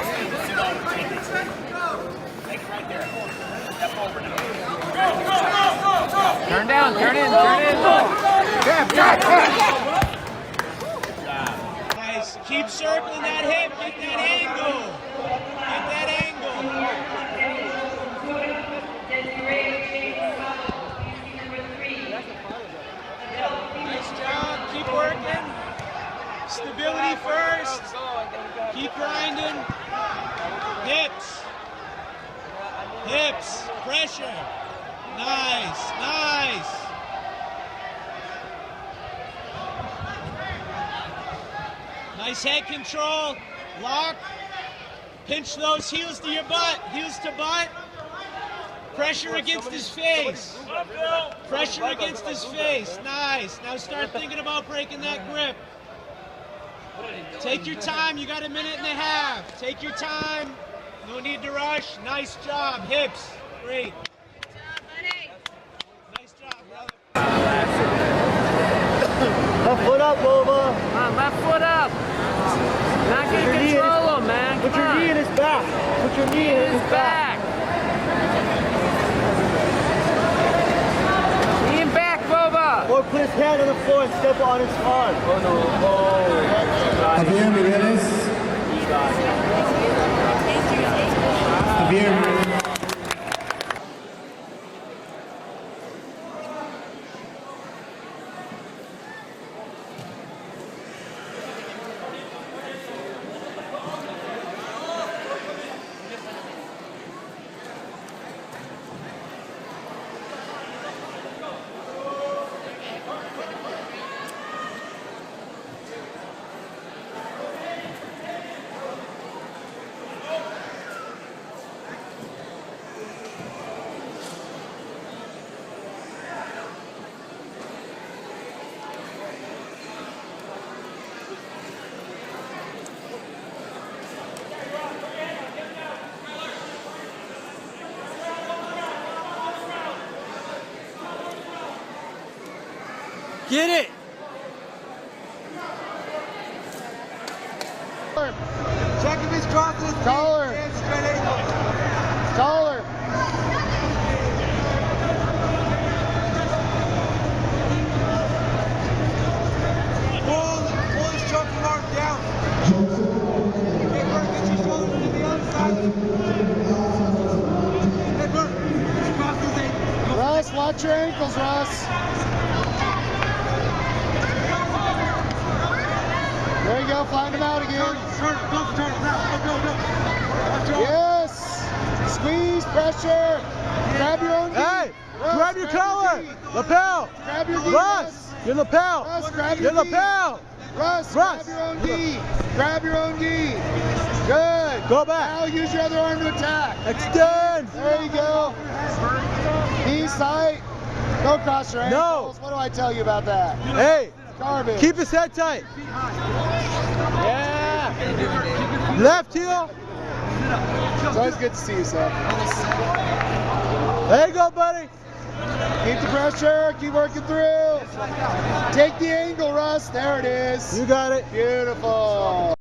Turn down, turn in. Nice. Keep circling that hip. Get that angle. Keep working. Stability first. Keep grinding. Hips. Hips. Pressure. Nice. Nice. Nice head control. Lock. Pinch those heels to your butt. Heels to butt. Pressure against his face. Pressure against his face. Nice. Now start thinking about breaking that grip. Take your time. You got a minute and a half. Take your time. No need to rush. Nice job. Hips. Great. Nice job, brother. Left foot up, Bova. Come on, left foot up. Not gonna control him, man. Put your knee in his back. Put your knee in his back. Knee and back, Boba. Or put his hand on the floor and step on his arm. Oh no. Oh. Javier, ¿me vienes? Javier. Get it. Check if he's crossing his collar. Collar. Pull his choking arm down. Okay, Bert, get your shoulders to the other side. Hey, Bert, cross his ankle. Russ, watch your ankles, Russ. There you go, find him out again. Yes! Squeeze, pressure. Grab your own knee. Hey! Russ, Grab your collar! Lapel! Grab your knee. Russ! Your lapel! Russ, grab your Your knee. lapel! Russ, Russ. grab your own knee. Grab your own knee. Good. Go back. Now use your other arm to attack. Extend! There you go. Knees tight. Don't cross your ankles. What do I tell you about that? Hey! Garbage. Keep his head tight. Yeah. Left heel. It's always good to see you, son. There you go, buddy. Keep the pressure. Keep working through. Take the angle, Russ. There it is. You got it. Beautiful.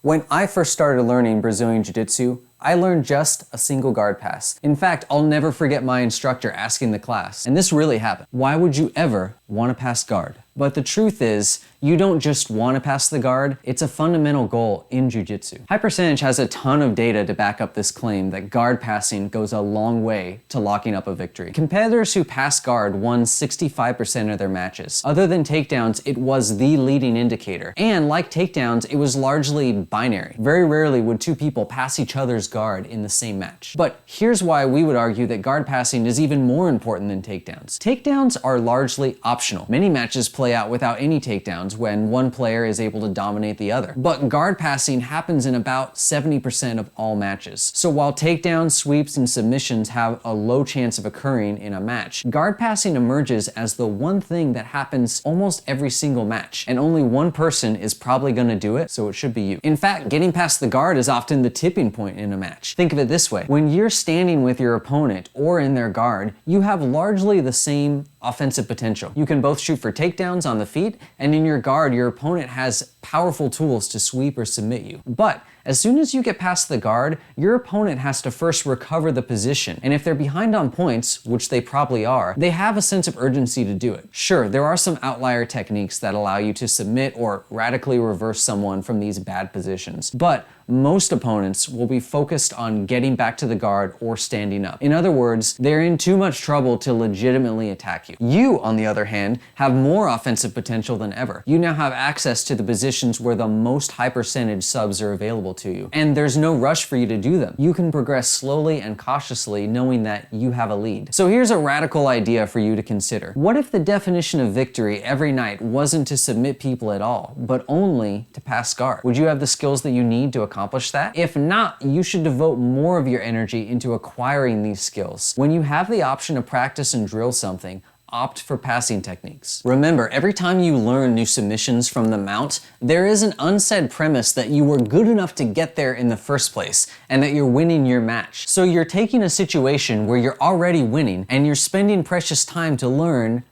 When I first started learning Brazilian Jiu-Jitsu, I learned just a single guard pass. In fact, I'll never forget my instructor asking the class, and this really happened: why would you ever want to pass guard? But the truth is, you don't just want to pass the guard, it's a fundamental goal in Jiu-Jitsu. High Percentage has a ton of data to back up this claim that guard passing goes a long way to locking up a victory. Competitors who pass guard won 65% of their matches. Other than takedowns, it was the leading indicator. And like takedowns, it was largely binary. Very rarely would two people pass each other's guard in the same match. But here's why we would argue that guard passing is even more important than takedowns. Takedowns are largely optional. Many matches play out without any takedowns when one player is able to dominate the other. But guard passing happens in about 70% of all matches. So while takedowns, sweeps, and submissions have a low chance of occurring in a match, guard passing emerges as the one thing that happens almost every single match. And only one person is probably gonna do it, so it should be you. In fact, getting past the guard is often the tipping point in a match. Think of it this way: when you're standing with your opponent or in their guard, you have largely the same offensive potential. You can both shoot for takedowns on the feet, and in your guard, your opponent has powerful tools to sweep or submit you. But As soon as you get past the guard, your opponent has to first recover the position. And if they're behind on points, which they probably are, they have a sense of urgency to do it. Sure, there are some outlier techniques that allow you to submit or radically reverse someone from these bad positions, but most opponents will be focused on getting back to the guard or standing up. In other words, they're in too much trouble to legitimately attack you. You, on the other hand, have more offensive potential than ever. You now have access to the positions where the most high percentage subs are available to you, and there's no rush for you to do them. You can progress slowly and cautiously, knowing that you have a lead. So here's a radical idea for you to consider. What if the definition of victory every night wasn't to submit people at all, but only to pass guard? Would you have the skills that you need to accomplish that? If not, you should devote more of your energy into acquiring these skills. When you have the option to practice and drill something, opt for passing techniques. Remember, every time you learn new submissions from the mount, there is an unsaid premise that you were good enough to get there in the first place, and that you're winning your match. So you're taking a situation where you're already winning, and you're spending precious time to learn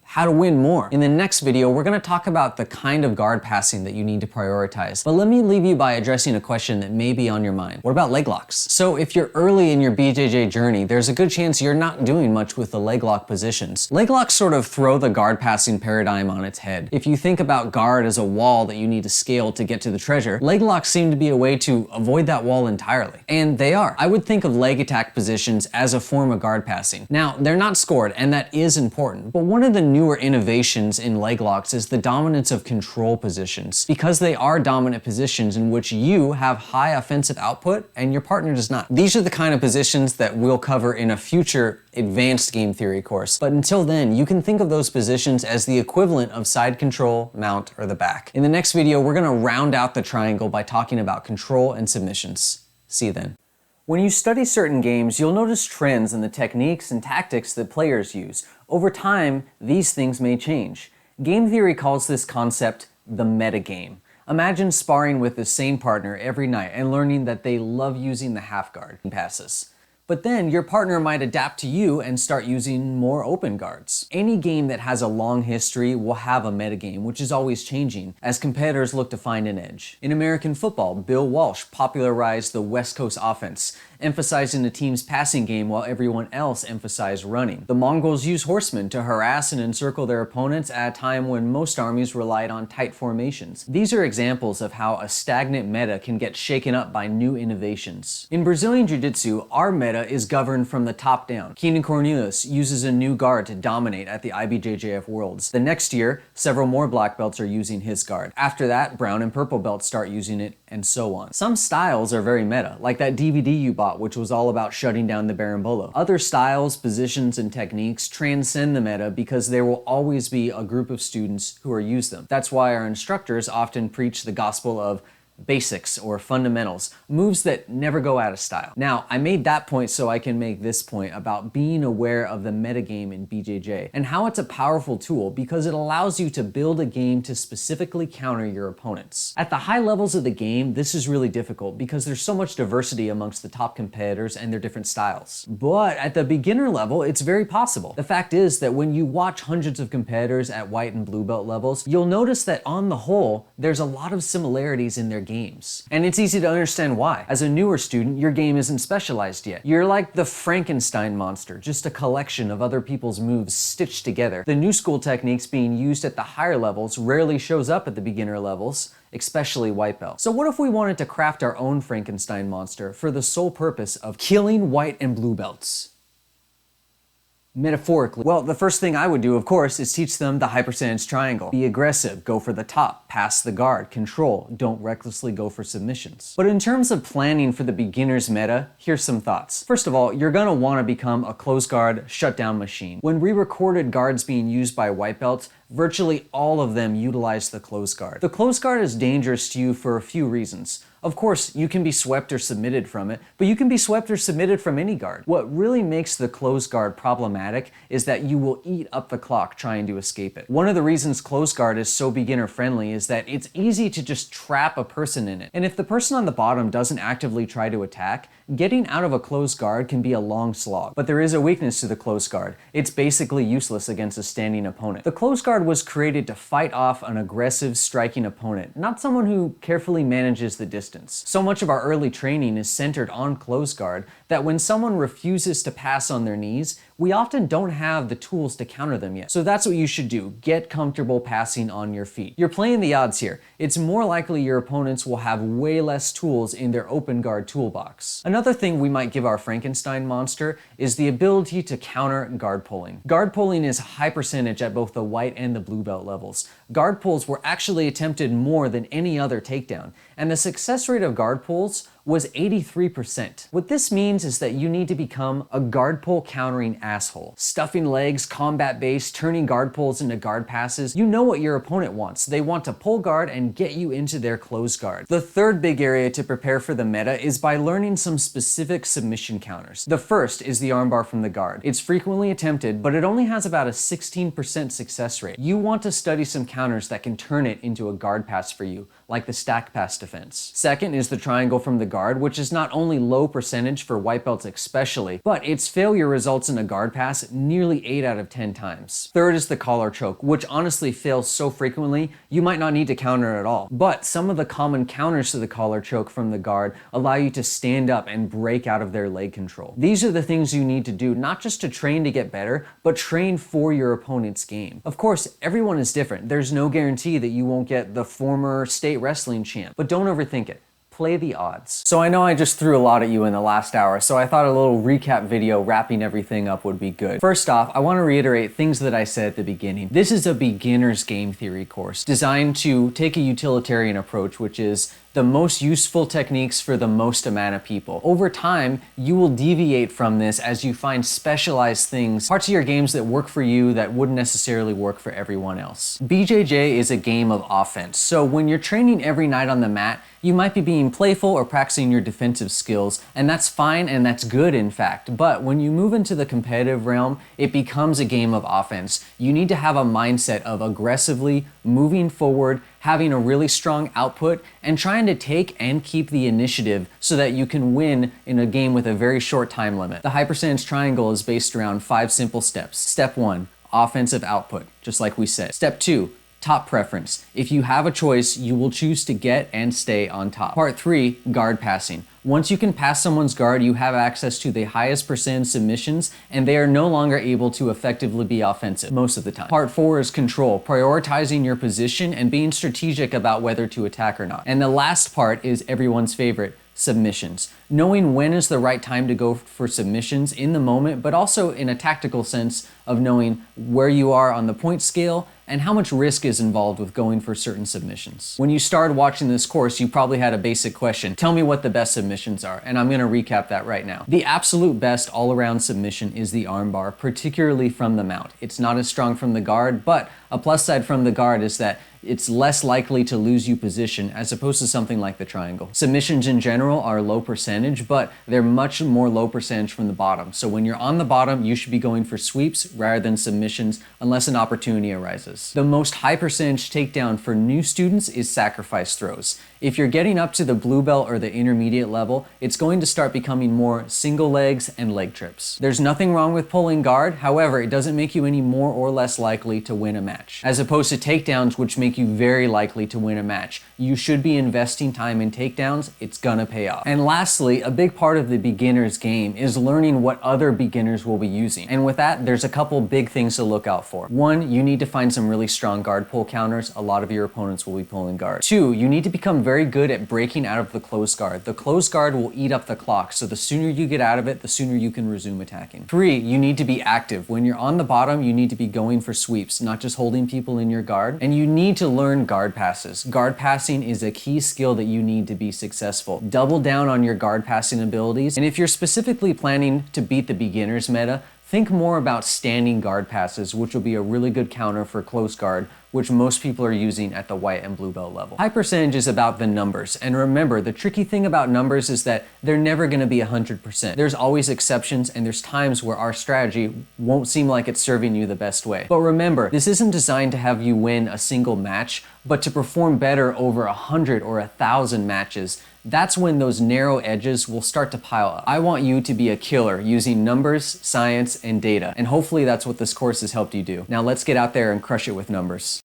how to win more. In the next video, we're gonna talk about the kind of guard passing that you need to prioritize. But let me leave you by addressing a question that may be on your mind. What about leg locks? So if you're early in your BJJ journey, there's a good chance you're not doing much with the leg lock positions. Leg locks sort of throw the guard passing paradigm on its head. If you think about guard as a wall that you need to scale to get to the treasure, leg locks seem to be a way to avoid that wall entirely. And they are. I would think of leg attack positions as a form of guard passing. Now, they're not scored, and that is important, but one of the newer innovations in leg locks is the dominance of control positions, because they are dominant positions in which you have high offensive output and your partner does not. These are the kind of positions that we'll cover in a future advanced game theory course, but until then, you can think of those positions as the equivalent of side control, mount, or the back. In the next video, we're gonna round out the triangle by talking about control and submissions. See you then. When you study certain games, you'll notice trends in the techniques and tactics that players use. Over time, these things may change. Game theory calls this concept the metagame. Imagine sparring with the same partner every night and learning that they love using the half guard passes. But then your partner might adapt to you and start using more open guards. Any game that has a long history will have a metagame, which is always changing as competitors look to find an edge. In American football, Bill Walsh popularized the West Coast offense, emphasizing the team's passing game while everyone else emphasized running. The Mongols used horsemen to harass and encircle their opponents at a time when most armies relied on tight formations. These are examples of how a stagnant meta can get shaken up by new innovations. In Brazilian Jiu Jitsu, our meta is governed from the top down. Keenan Cornelius uses a new guard to dominate at the IBJJF Worlds. The next year, several more black belts are using his guard. After that, brown and purple belts start using it, and so on. Some styles are very meta, like that DVD you bought, which was all about shutting down the berimbolo. Other styles, positions, and techniques transcend the meta because there will always be a group of students who are use them. That's why our instructors often preach the gospel of basics or fundamentals, moves that never go out of style. Now, I made that point so I can make this point about being aware of the metagame in BJJ and how it's a powerful tool because it allows you to build a game to specifically counter your opponents. At the high levels of the game, this is really difficult because there's so much diversity amongst the top competitors and their different styles. But at the beginner level, it's very possible. The fact is that when you watch hundreds of competitors at white and blue belt levels, you'll notice that on the whole, there's a lot of similarities in their games. And it's easy to understand why. As a newer student, your game isn't specialized yet. You're like the Frankenstein monster, just a collection of other people's moves stitched together. The new school techniques being used at the higher levels rarely shows up at the beginner levels, especially white belt. So what if we wanted to craft our own Frankenstein monster for the sole purpose of killing white and blue belts? Metaphorically. Well, the first thing I would do, of course, is teach them the high percentage triangle. Be aggressive, go for the top, pass the guard, control, don't recklessly go for submissions. But in terms of planning for the beginner's meta, here's some thoughts. First of all, you're gonna wanna become a close guard, shutdown machine. When we recorded guards being used by white belts, virtually all of them utilize the close guard. The close guard is dangerous to you for a few reasons. Of course, you can be swept or submitted from it, but you can be swept or submitted from any guard. What really makes the close guard problematic is that you will eat up the clock trying to escape it. One of the reasons close guard is so beginner friendly is that it's easy to just trap a person in it. And if the person on the bottom doesn't actively try to attack, getting out of a close guard can be a long slog. But there is a weakness to the close guard. It's basically useless against a standing opponent. The close guard was created to fight off an aggressive striking opponent, not someone who carefully manages the distance. distance. So much of our early training is centered on close guard that when someone refuses to pass on their knees, we often don't have the tools to counter them yet. So that's what you should do. Get comfortable passing on your feet. You're playing the odds here. It's more likely your opponents will have way less tools in their open guard toolbox. Another thing we might give our Frankenstein monster is the ability to counter guard pulling. Guard pulling is a high percentage at both the white and the blue belt levels. Guard pulls were actually attempted more than any other takedown, and the success rate of guard pulls was 83%. What this means is that you need to become a guard pull countering asshole. Stuffing legs, combat base, turning guard pulls into guard passes. You know what your opponent wants. They want to pull guard and get you into their close guard. The third big area to prepare for the meta is by learning some specific submission counters. The first is the armbar from the guard. It's frequently attempted, but it only has about a 16% success rate. You want to study some counters that can turn it into a guard pass for you, like the stack pass defense. Second is the triangle from the guard, which is not only low percentage for white belts especially, but its failure results in a guard pass nearly 8 out of 10 times. Third is the collar choke, which honestly fails so frequently, you might not need to counter it at all. But some of the common counters to the collar choke from the guard allow you to stand up and break out of their leg control. These are the things you need to do, not just to train to get better, but train for your opponent's game. Of course, everyone is different. There's no guarantee that you won't get the former state wrestling champ, but don't overthink it. Play the odds. So I know I just threw a lot at you in the last hour, so I thought a little recap video wrapping everything up would be good. First off, I want to reiterate things that I said at the beginning. This is a beginner's game theory course designed to take a utilitarian approach, which is the most useful techniques for the most amount of people. Over time, you will deviate from this as you find specialized things, parts of your games that work for you that wouldn't necessarily work for everyone else. BJJ is a game of offense, so when you're training every night on the mat, you might be being playful or practicing your defensive skills, and that's fine and that's good in fact, but when you move into the competitive realm, it becomes a game of offense. You need to have a mindset of aggressively moving forward, having a really strong output, and trying to take and keep the initiative so that you can win in a game with a very short time limit. The high percentage triangle is based around 5 simple steps. Step 1, offensive output, just like we said. Step 2, top preference. If you have a choice, you will choose to get and stay on top. Part 3, guard passing. Once you can pass someone's guard, you have access to the highest percentage submissions, and they are no longer able to effectively be offensive most of the time. Part 4 is control, prioritizing your position and being strategic about whether to attack or not. And the last part is everyone's favorite, submissions. Knowing when is the right time to go for submissions in the moment, but also in a tactical sense of knowing where you are on the point scale and how much risk is involved with going for certain submissions. When you started watching this course, you probably had a basic question. Tell me what the best submissions are, and I'm gonna recap that right now. The absolute best all-around submission is the armbar, particularly from the mount. It's not as strong from the guard, but a plus side from the guard is that it's less likely to lose you position as opposed to something like the triangle. Submissions in general are low percentage, but they're much more low percentage from the bottom. So when you're on the bottom, you should be going for sweeps rather than submissions unless an opportunity arises. The most high percentage takedown for new students is sacrifice throws. If you're getting up to the blue belt or the intermediate level, it's going to start becoming more single legs and leg trips. There's nothing wrong with pulling guard, however, it doesn't make you any more or less likely to win a match. As opposed to takedowns, which make you very likely to win a match. You should be investing time in takedowns, it's gonna pay off. And lastly, a big part of the beginner's game is learning what other beginners will be using. And with that, there's a couple big things to look out for. 1, you need to find some really strong guard pull counters. A lot of your opponents will be pulling guard. 2, you need to become very good at breaking out of the close guard. The close guard will eat up the clock, so the sooner you get out of it, the sooner you can resume attacking. 3, you need to be active. When you're on the bottom, you need to be going for sweeps, not just holding people in your guard. And you need to learn guard passes. Guard passing is a key skill that you need to be successful. Double down on your guard passing abilities, and if you're specifically planning to beat the beginner's meta, think more about standing guard passes, which will be a really good counter for close guard, which most people are using at the white and blue belt level. High percentage is about the numbers, and remember, the tricky thing about numbers is that they're never gonna be 100%. There's always exceptions, and there's times where our strategy won't seem like it's serving you the best way. But remember, this isn't designed to have you win a single match, but to perform better over 100 or 1,000 matches. That's when those narrow edges will start to pile up. I want you to be a killer using numbers, science, and data, and hopefully that's what this course has helped you do. Now let's get out there and crush it with numbers.